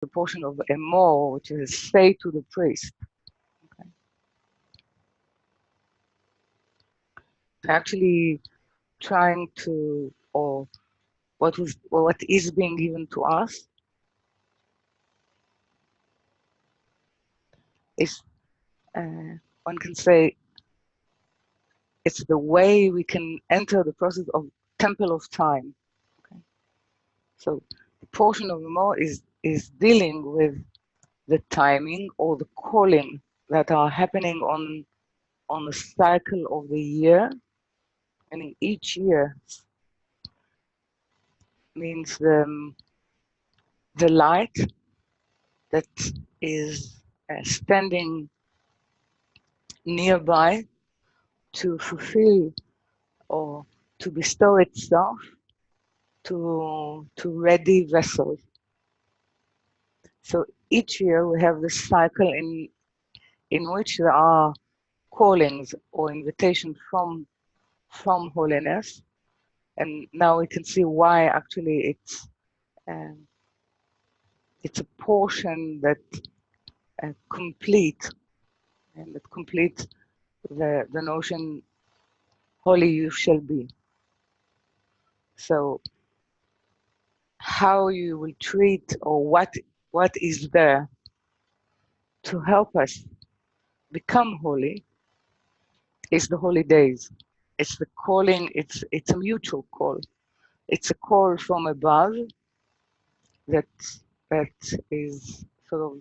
the portion of Emor, which is say to the priest. Okay. Actually trying to, or what is being given to us is, one can say, it's the way we can enter the process of temple of time. Okay. So the portion of Emor is dealing with the timing or the calling that are happening on the cycle of the year, and in each year means the light that is standing nearby to fulfill or to bestow itself to ready vessels. So each year we have this cycle in which there are callings or invitations from holiness, and now we can see why actually it's a portion that complete and that completes the notion holy you shall be. So how you will treat, or what is there to help us become holy, is the holy days. It's the calling, it's a mutual call. It's a call from above that is sort of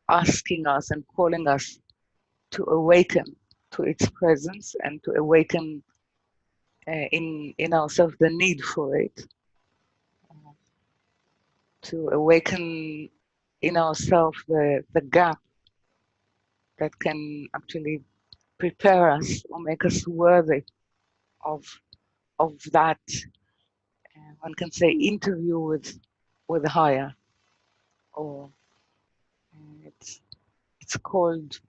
asking us and calling us to awaken to its presence and to awaken in ourselves the need for it, to awaken in ourselves the gap that can actually prepare us or make us worthy of that, one can say, interview with the higher, or it's called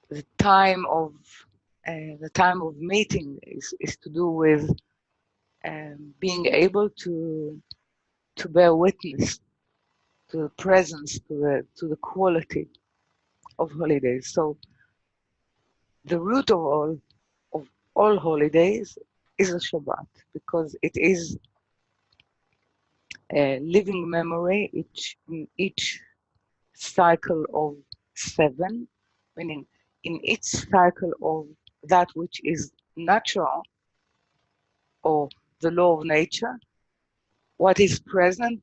the time of meeting is to do with being able to bear witness to the presence, to the quality of holidays. So the root of all holidays is a Shabbat, because it is a living memory in each cycle of 7, meaning in each cycle of that which is natural or the law of nature, what is present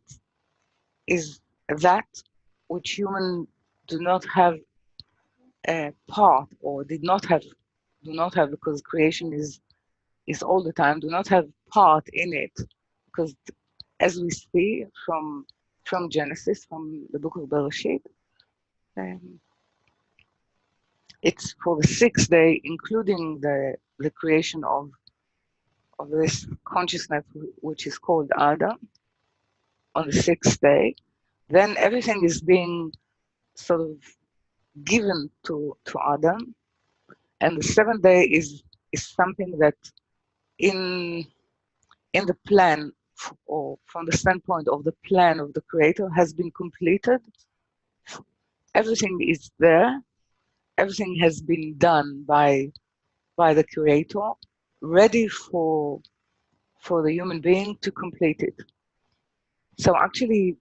is that which humans do not have a part, or do not have, because creation is all the time, do not have part in it, because as we see from Genesis, from the book of Bereshit, it's for the 6th day, including the creation of this consciousness, which is called Adam, on the 6th day. Then everything is being sort of given to Adam, and the 7th day is something that in the plan, or from the standpoint of the plan of the Creator, has been completed. Everything is there. Everything has been done by the Creator, ready for the human being to complete it. So actually,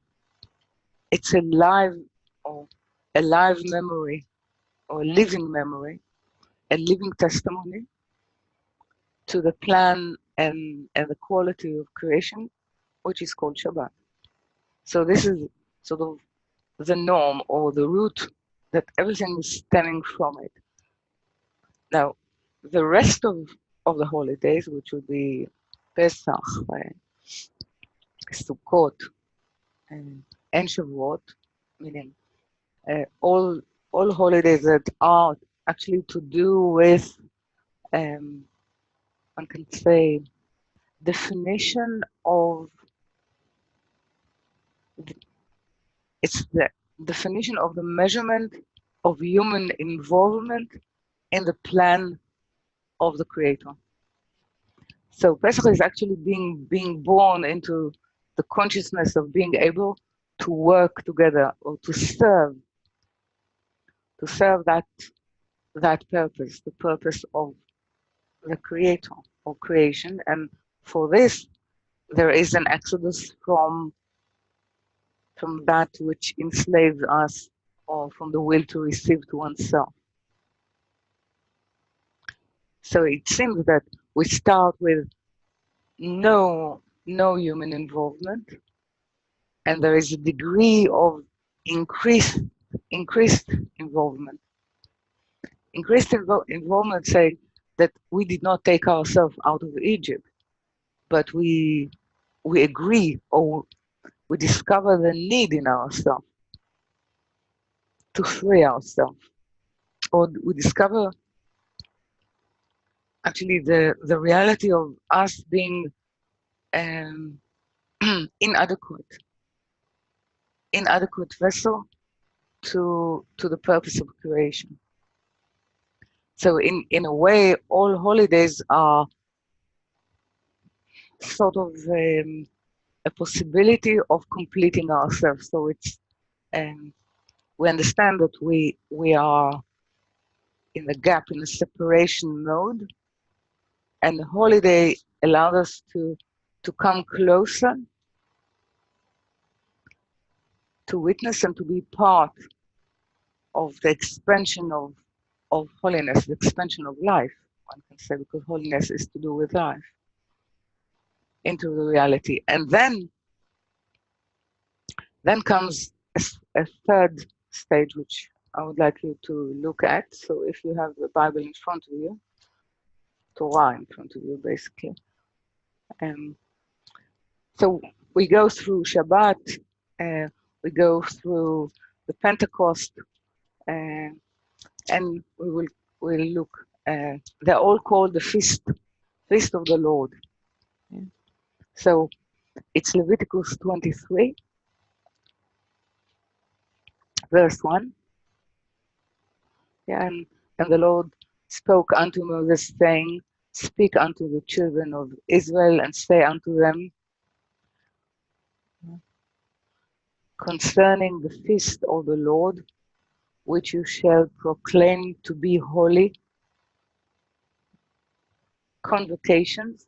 it's a live memory, or a living memory, a living testimony to the plan and the quality of creation, which is called Shabbat. So this is sort of the norm, or the root, that everything is stemming from it. Now, the rest of the holidays, which would be Pesach, Sukkot, and Shavuot, meaning all holidays that are actually to do with, one can say, definition of, it's the definition of the measurement of human involvement in the plan of the Creator. So Pesach is actually being born into the consciousness of being able to work together or to serve that purpose, the purpose of the creator or creation. And for this, there is an exodus from that which enslaves us, or from the will to receive to oneself. So it seems that we start with no human involvement, and there is a degree of increased involvement. Involvement say that we did not take ourselves out of Egypt, but we agree, or we discover the need in ourselves to free ourselves, or we discover actually the reality of us being inadequate vessel to the purpose of creation. So in a way, all holidays are sort of a possibility of completing ourselves. So it's we understand that we are in the gap, in a separation mode, and the holiday allows us to come closer, to witness and to be part of the expansion of holiness, the expansion of life, one can say, because holiness is to do with life, into the reality. And then comes a third stage, which I would like you to look at. So if you have the Bible in front of you, Torah in front of you, basically. So we go through Shabbat, we go through the Pentecost, and we'll look. They're all called the feast of the Lord. Yeah. So it's Leviticus 23, verse 1. Yeah, and the Lord spoke unto Moses, saying, speak unto the children of Israel, and say unto them, concerning the feast of the Lord, which you shall proclaim to be holy, convocations,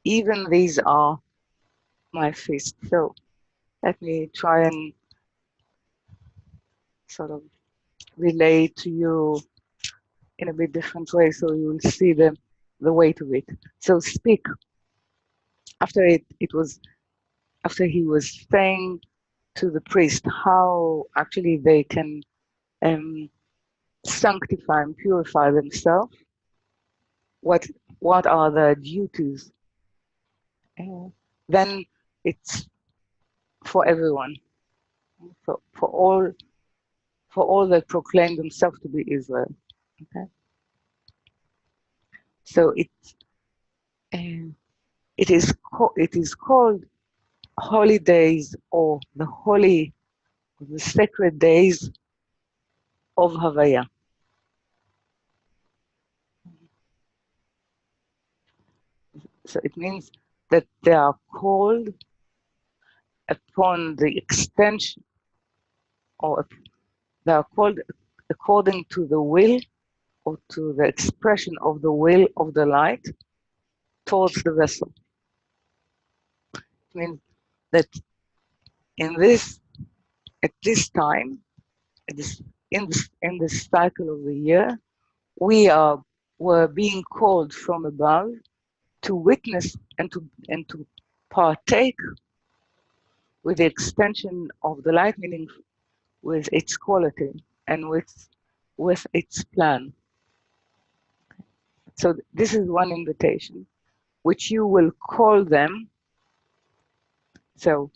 even these are my feast. So let me try and sort of relay to you in a bit different way, so you will see the weight of it. So speak. After he was saying to the priest how actually they can sanctify and purify themselves, what are their duties, then it's for everyone, for all that proclaim themselves to be Israel. Okay, so it is called holy days, or the sacred days of Havaya. So it means that they are called upon the extension, or they are called according to the will, or to the expression of the will of the light towards the vessel. It means that at this time, in this cycle of the year, we're being called from above to witness and to partake with the extension of the light, meaning with its quality and with its plan. So this is one invitation, which you will call them. So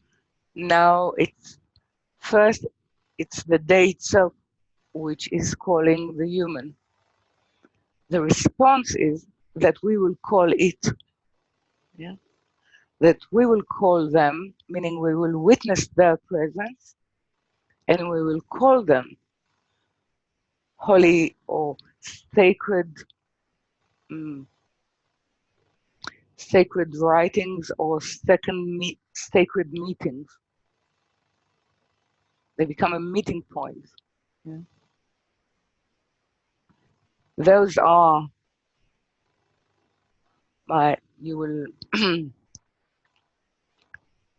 now it's the day itself which is calling the human. The response is that we will call it. Yeah? That we will call them, meaning we will witness their presence, and we will call them holy or sacred, sacred writings, or sacred meetings. They become a meeting point. Yeah. Those are you will, you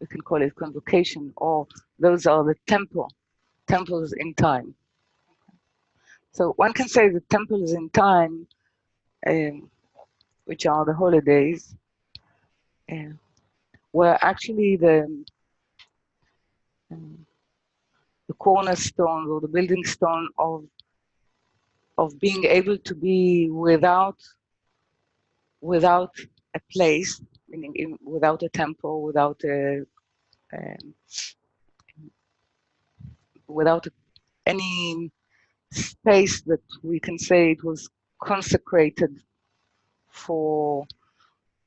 can call it convocation, or those are the temples in time. So one can say the temples in time, which are the holidays, were actually the cornerstone or the building stone of being able to be without a place, meaning without a temple, without any space that we can say it was consecrated for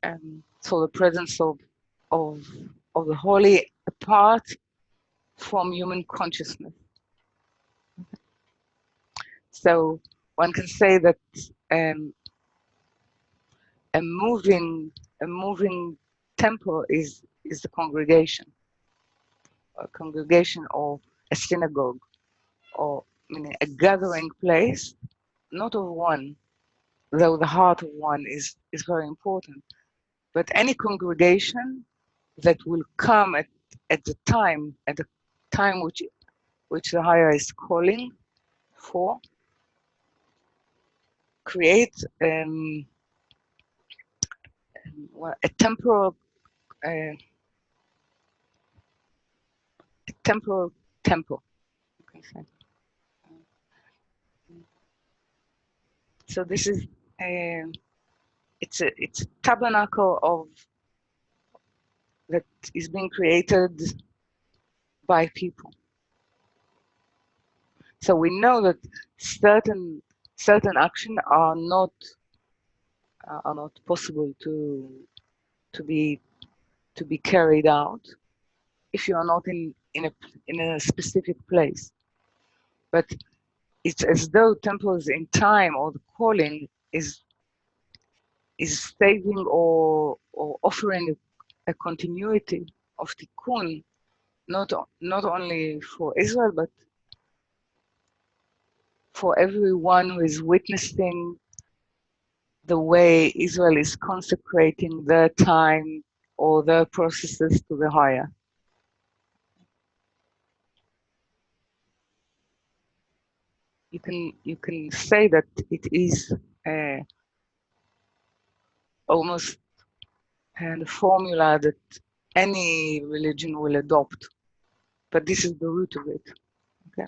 the presence of the holy, apart from human consciousness. So one can say that a moving temple is the congregation, or a synagogue, or meaning a gathering place, not of one, though the heart of one is very important, but any congregation that will come at the time which the higher is calling for, create a temporal temple. Okay. So this is it's a tabernacle that is being created by people. So we know that certain action are not possible to be carried out if you are not in a specific place. But it's as though temples in time, or the calling, is saving or offering a continuity of tikkun, not only for Israel, but for everyone who is witnessing the way Israel is consecrating their time or their processes to the higher. You can say that it is almost the formula that any religion will adopt, but this is the root of it. Okay?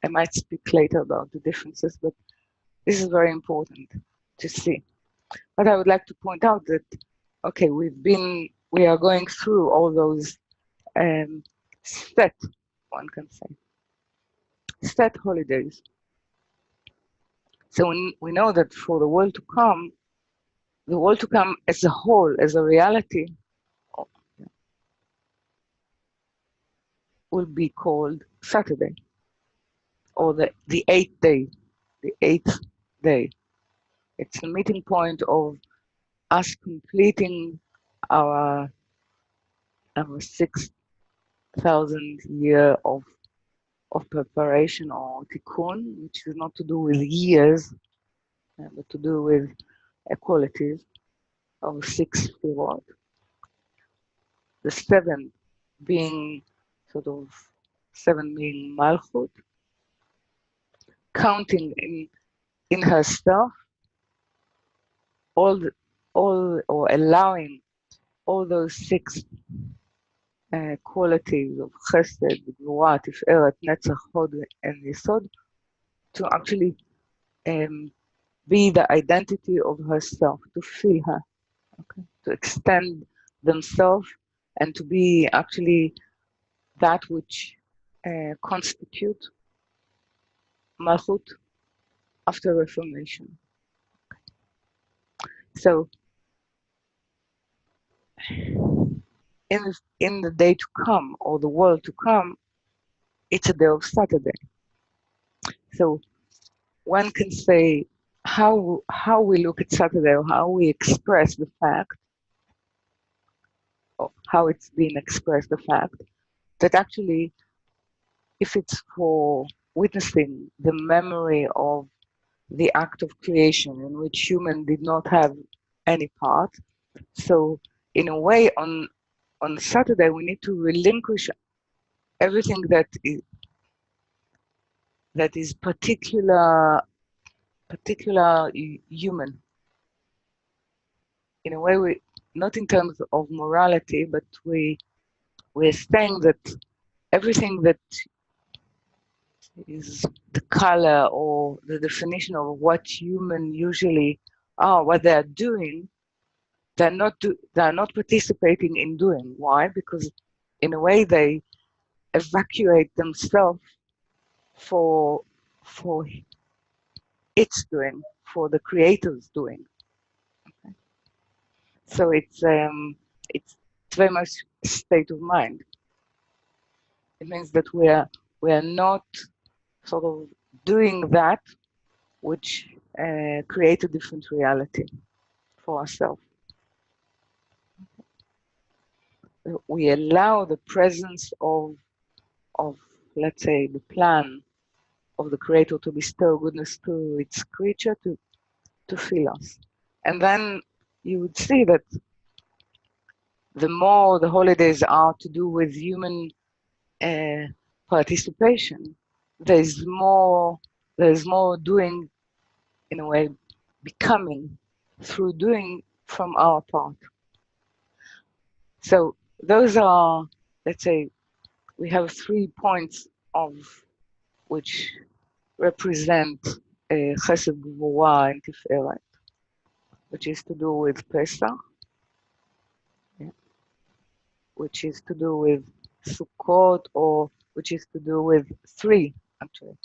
I might speak later about the differences, but this is very important to see. But I would like to point out that, okay, we are going through all those set, one can say, set holidays. So we know that for the world to come as a whole, as a reality, will be called Saturday, or the eighth day. The eighth day. It's the meeting point of us completing our 6,000 year of preparation, or tikkun, which is not to do with years, but to do with qualities of 6 sefirot. The 7 being sort of 7 being Malchut, counting in herself or allowing all those 6 qualities of Chesed, Gvura, Tiferet, Netzach, Hod, and Yesod to actually be the identity of herself, to feel her, okay? To extend themselves and to be actually that which constitute Malchut after Reformation. So in the day to come, or the world to come, it's a day of Saturday. So one can say how we look at Saturday, or how we express the fact, or how it's been expressed, the fact that actually if it's for witnessing the memory of the act of creation in which human did not have any part. So in a way, on Saturday, we need to relinquish everything that is particular human. In a way, we not in terms of morality, but we're saying that everything that is the color or the definition of what human usually are, what they are doing, they're not participating in doing. Why? Because in a way they evacuate themselves for for its doing, for the creator's doing. So it's very much a state of mind. It means that we are not sort of doing that which create a different reality for ourselves. We allow the presence of let's say the plan of the creator to bestow goodness to its creature to fill us. And then you would see that the more the holidays are to do with human participation, there's more doing, in a way, becoming through doing from our part. So those are, let's say, we have 3 points of which represent Chesed, Gvura, and Tiferet, which is to do with Pesach, yeah, which is to do with Sukkot, or which is to do with 3, actually,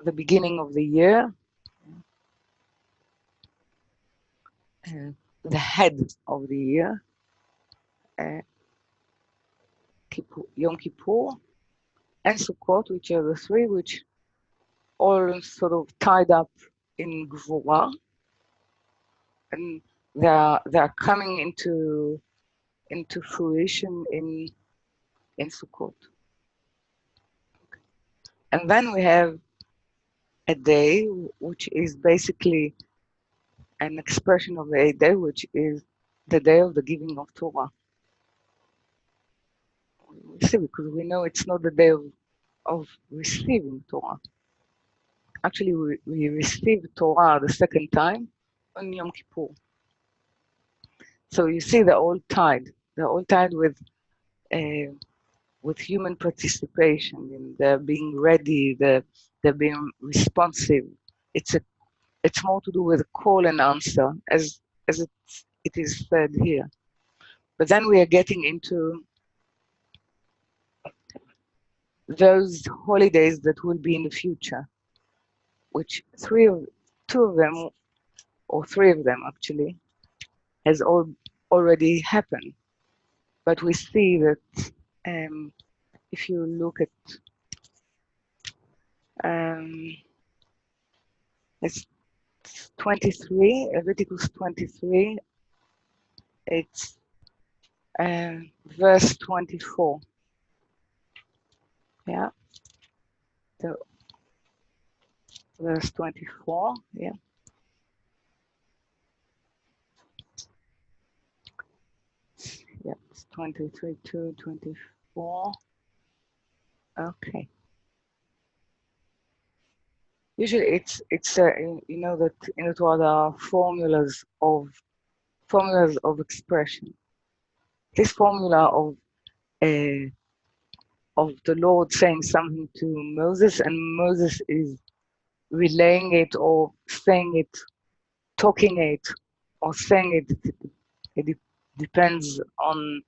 the beginning of the year, the head of the year, Yom Kippur, and Sukkot, which are the 3 which all sort of tied up in Gvura, and they are coming into fruition in Sukkot. And then we have a day which is basically an expression of a day, which is the day of the giving of Torah. We see, because we know it's not the day of receiving Torah. Actually, we receive Torah the second time on Yom Kippur. So you see, they're all tied with human participation, in their being ready, they're being responsive. It's more to do with call and answer, as it is said here. But then we are getting into those holidays that will be in the future, which 2 of them, or 3 of them actually, has already happened. But we see that if you look at it's 23, Leviticus 23, it's verse 24. Yeah. So verse 24, yeah. Yeah, it's 23 to 24. Okay. Usually it's you know that in the Torah there are formulas of expression. This formula of the Lord saying something to Moses, and Moses is relaying it or saying it, talking it, or saying it. It depends on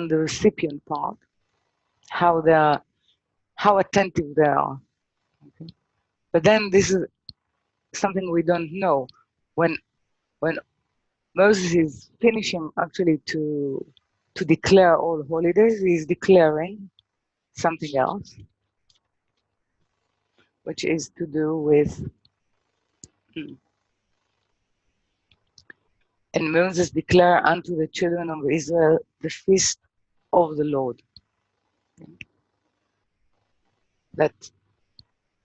the recipient part, how attentive they are. Okay? But then this is something we don't know. When Moses is finishing actually to declare all holidays, he's declaring something else, which is to do with and Moses declared unto the children of Israel the feast of the Lord. That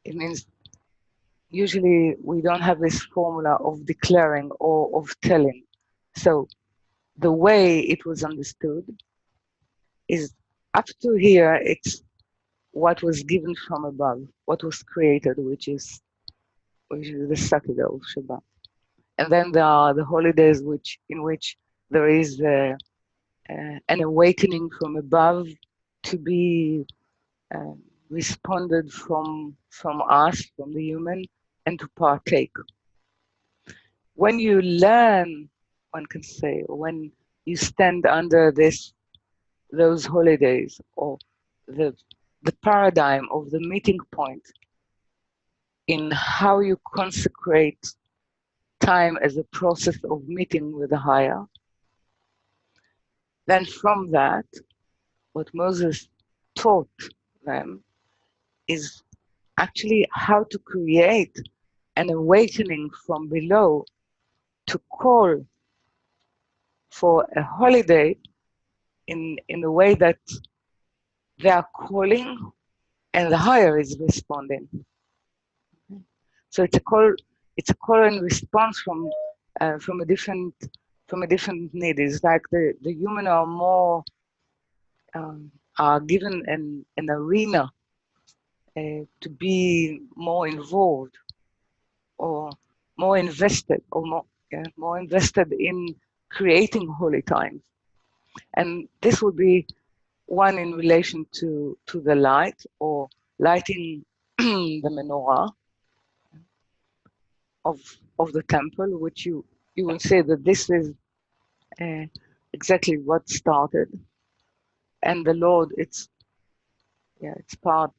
it means usually we don't have this formula of declaring or of telling. So the way it was understood is up to here, it's what was given from above, what was created, which is the Saturday of Shabbat. And then there are the holidays in which there is an awakening from above to be uh, responded from us, from the human, and to partake. When you learn, one can say, or when you stand under those holidays, or the paradigm of the meeting point in how you consecrate time as a process of meeting with the higher, then from that, what Moses taught them is actually how to create an awakening from below to call for a holiday in a way that they are calling and the higher is responding. So it's a call and response from a different need. It's like the human are more are given an arena to be more involved or more invested or more invested in creating holy times. And this would be one in relation to the light or lighting the menorah of the temple, which you will say that this is exactly what started. And the Lord, it's part,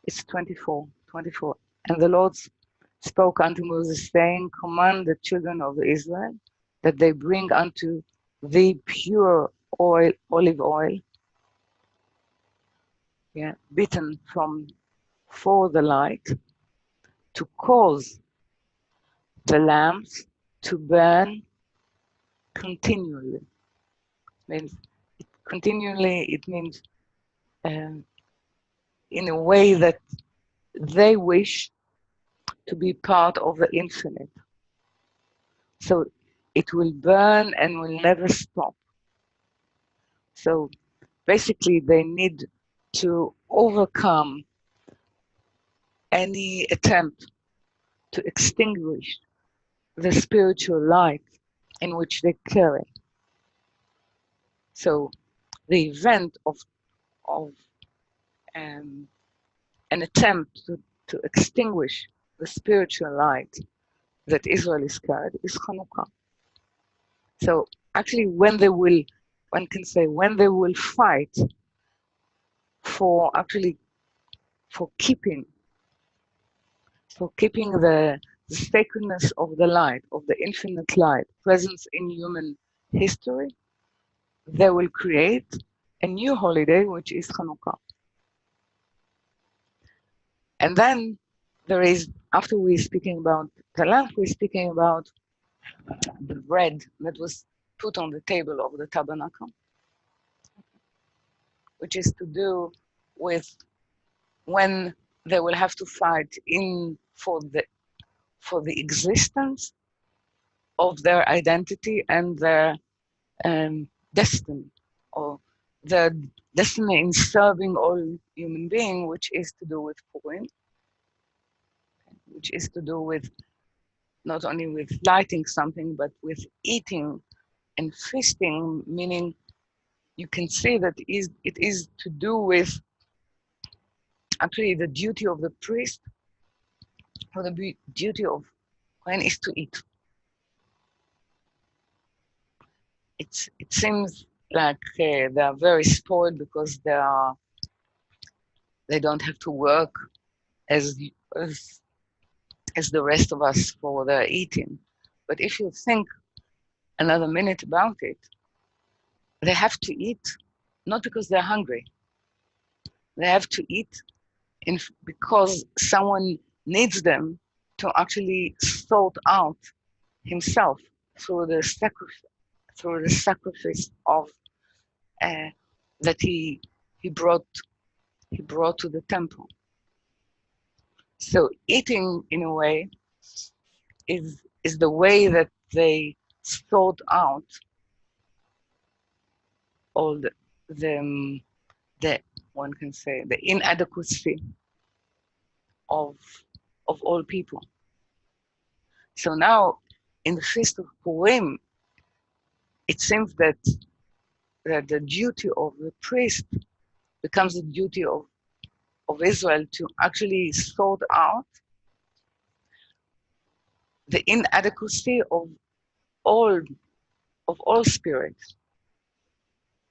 it's 24. And the Lord spoke unto Moses, saying, command the children of Israel that they bring unto thee pure oil, olive oil, beaten for the light, to cause the lamps to burn continually. Means continually, it means in a way that they wish to be part of the infinite. So it will burn and will never stop. So basically, they need to overcome any attempt to extinguish the spiritual light in which they carry. So the event of an attempt to extinguish the spiritual light that Israel is carried is Hanukkah. So actually, when they will fight for keeping the sacredness of the light, of the infinite light, presence in human history, they will create a new holiday, which is Hanukkah. And then there is, after we're speaking about the lamp, we're speaking about the bread that was put on the table of the tabernacle, which is to do with when they will have to fight for the existence of their identity and their destiny, or their destiny in serving all human beings, which is to do with Purim, which is to do with not only with lighting something, but with eating and feasting, meaning you can say that it is to do with actually the duty of the priest, or the duty of Kohen is to eat. It seems like they are very spoiled because they don't have to work as the rest of us for their eating. But if you think another minute about it, they have to eat not because they're hungry. They have to eat because someone needs them to actually sort out himself through the sacrifice of that he brought he brought to the temple. So eating, in a way, is the way that they sort out all the the one can say the inadequacy of all people. So now, in the feast of Purim, it seems that the duty of the priest becomes the duty of Israel to actually sort out the inadequacy all of all spirits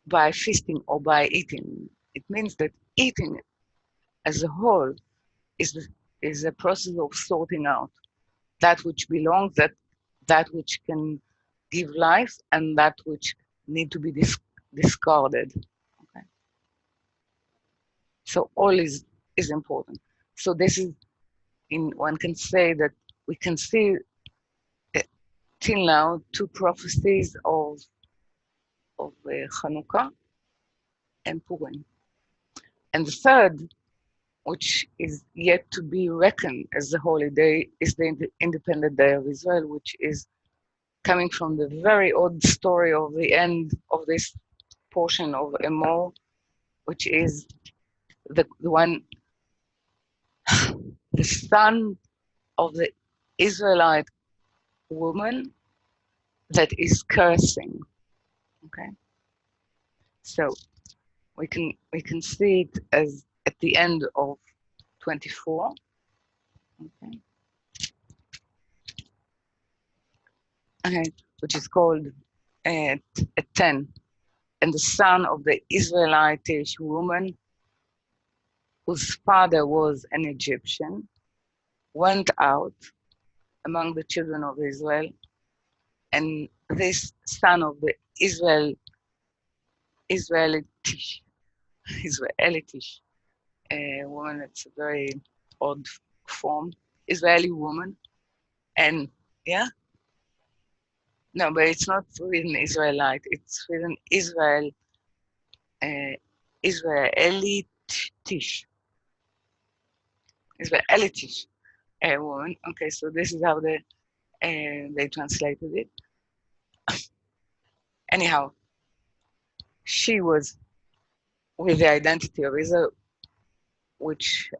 by feasting or by eating. It means that eating as a whole is a process of sorting out that which belongs, that which can give life, and that which need to be discarded. Okay. So all is important. So this is, one can say that we can see till now two prophecies of Hanukkah and Purim, and the third, which is yet to be reckoned as a holiday, is the Independent Day of Israel, which is coming from the very odd story of the end of this portion of Emor, which is the one, the son of the Israelite woman that is cursing. Okay, so we can see it as at the end of 24. Okay, okay, which is called at 10. And the son of the Israelitish woman, whose father was an Egyptian, went out among the children of Israel, and this son of the Israelitish woman, it's a very odd form, Israeli woman, and yeah, no, but it's not written Israelite, it's written Israelitish, Israelitish woman. Okay, so this is how they translated it. Anyhow, she was with the identity of Israel, which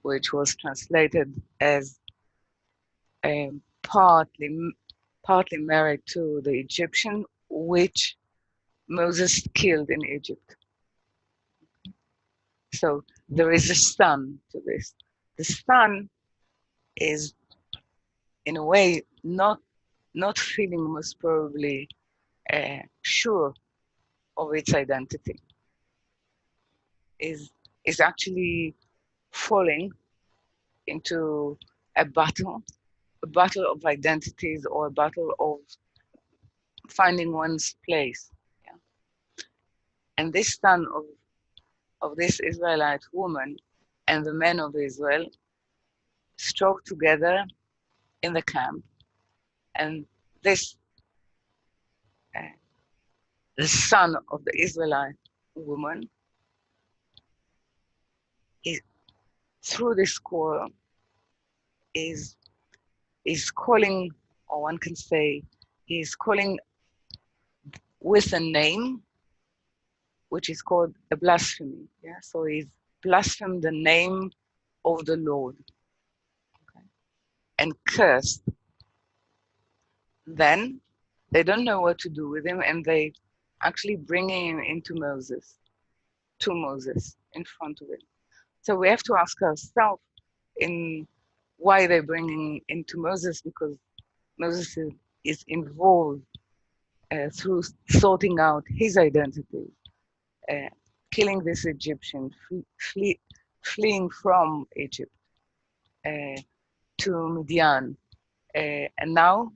was translated as partly married to the Egyptian, which Moses killed in Egypt. So there is a son to this. The son is, in a way, not feeling most probably sure of its identity. Is actually falling into a battle of identities, or a battle of finding one's place. Yeah. And this son of this Israelite woman and the men of Israel strove together in the camp, and this the son of the Israelite woman is, through this quarrel, is calling, or one can say, he is calling with a name which is called a blasphemy. Yeah, so he's blasphemed the name of the Lord, okay, and cursed. Then they don't know what to do with him, and they actually bring him into Moses, to Moses, in front of him. So we have to ask ourselves in why they're bringing into Moses, because Moses is involved through sorting out his identity, killing this Egyptian, fleeing from Egypt to Midian. And now,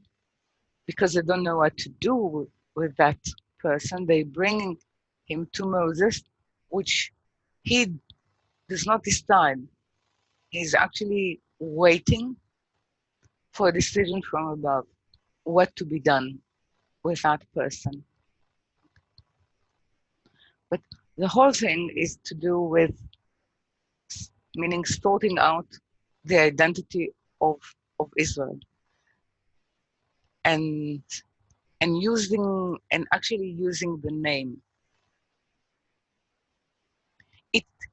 because they don't know what to do with that person, they bring him to Moses, which he does not decide. He's actually waiting for a decision from above, what to be done with that person. But the whole thing is to do with meaning sorting out the identity of Israel, and actually using the name.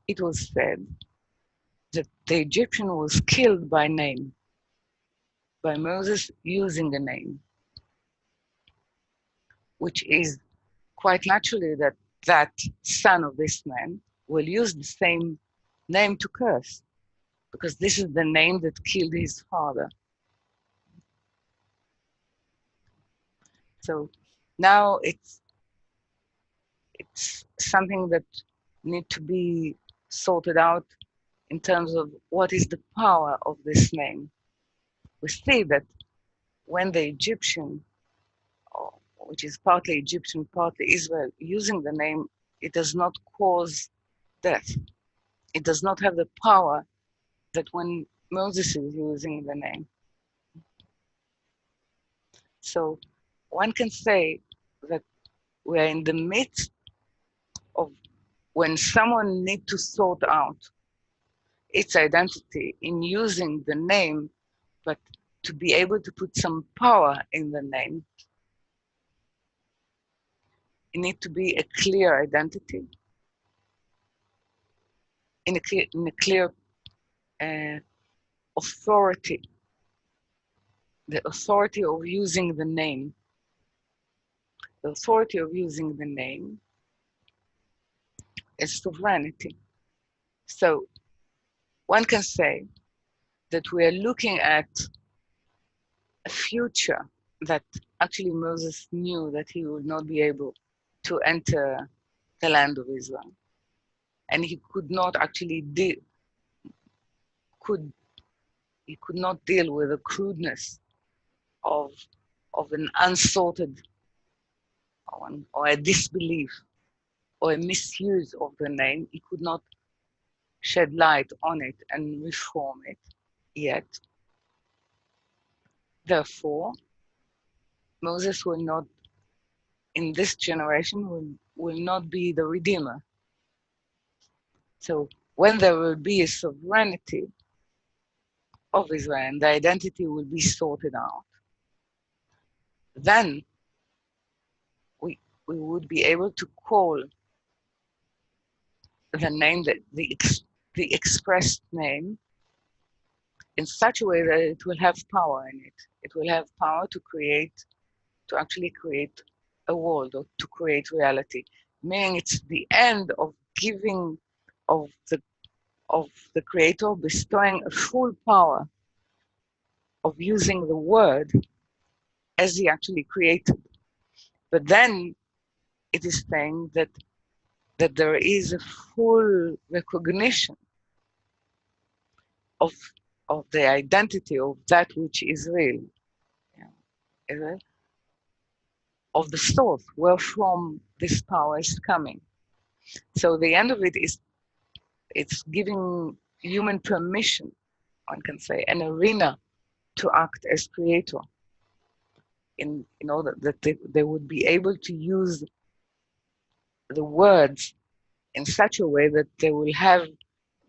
It was said that the Egyptian was killed by name, by Moses using a name, which is quite naturally that that son of this man will use the same name to curse, because this is the name that killed his father. So now it's something that need to be sorted out in terms of what is the power of this name. We see that when the Egyptian, which is partly Egyptian, partly Israel, using the name, it does not cause death. It does not have the power that when Moses is using the name. So one can say that we're in the midst of when someone needs to sort out its identity in using the name, but to be able to put some power in the name, it needs to be a clear identity, in a clear authority, the authority of using the name. The authority of using the name is sovereignty. So one can say that we are looking at a future that actually Moses knew that he would not be able to enter the land of Israel. And he could not actually he could not deal with the crudeness of an unsorted or a disbelief or a misuse of the name. He could not shed light on it and reform it yet. Therefore, Moses will not, in this generation, will not be the Redeemer. So when there will be a sovereignty of Israel and the identity will be sorted out, then we would be able to call the name, the expressed name, in such a way that it will have power in it. It will have power to actually create a world or to create reality. Meaning it's the end of giving of the creator bestowing a full power of using the word as he actually created. But then it is saying that there is a full recognition of the identity of that which is real, of the source wherefrom this power is coming. So the end of it is it's giving human permission, one can say, an arena to act as creator in order that they would be able to use the words in such a way that they will have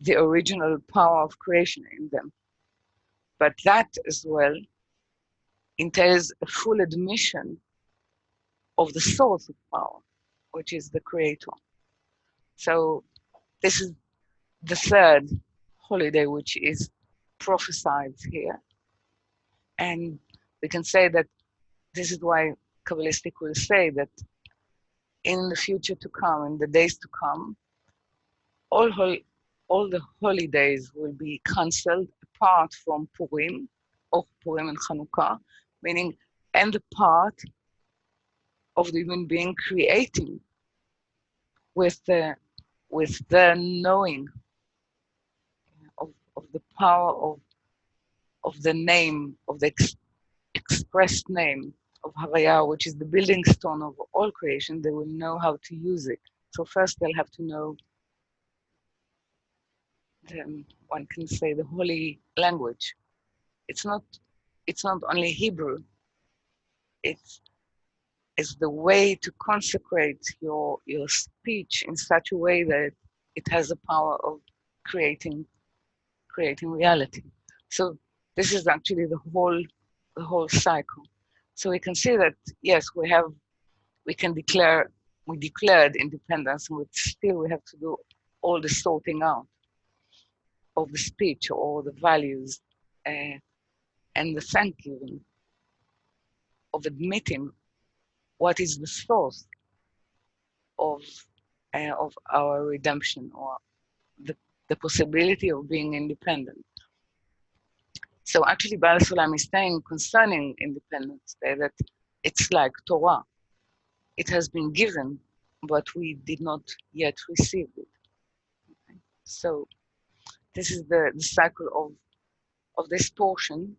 the original power of creation in them. But that as well entails a full admission of the source of power, which is the creator. So this is the third holiday which is prophesied here. And we can say that this is why Kabbalistic will say that in the future to come, in the days to come, all the holidays will be cancelled apart from Purim, or Purim and Chanukah, meaning, and the part of the human being creating with the knowing of the power of the name, of the expressed name of Havaya, which is the building stone of all creation. They will know how to use it. So first they'll have to know one can say the holy language. It's not only Hebrew. It's the way to consecrate your speech in such a way that it has the power of creating creating reality. So this is actually the whole cycle. So we can see that yes, we declared independence, but still we have to do all the sorting out of the speech or the values, and the thanksgiving of admitting what is the source of our redemption, or the possibility of being independent. So actually, Baal Sulam is saying concerning independence that it's like Torah. It has been given, but we did not yet receive it. Okay? So this is the cycle of this portion.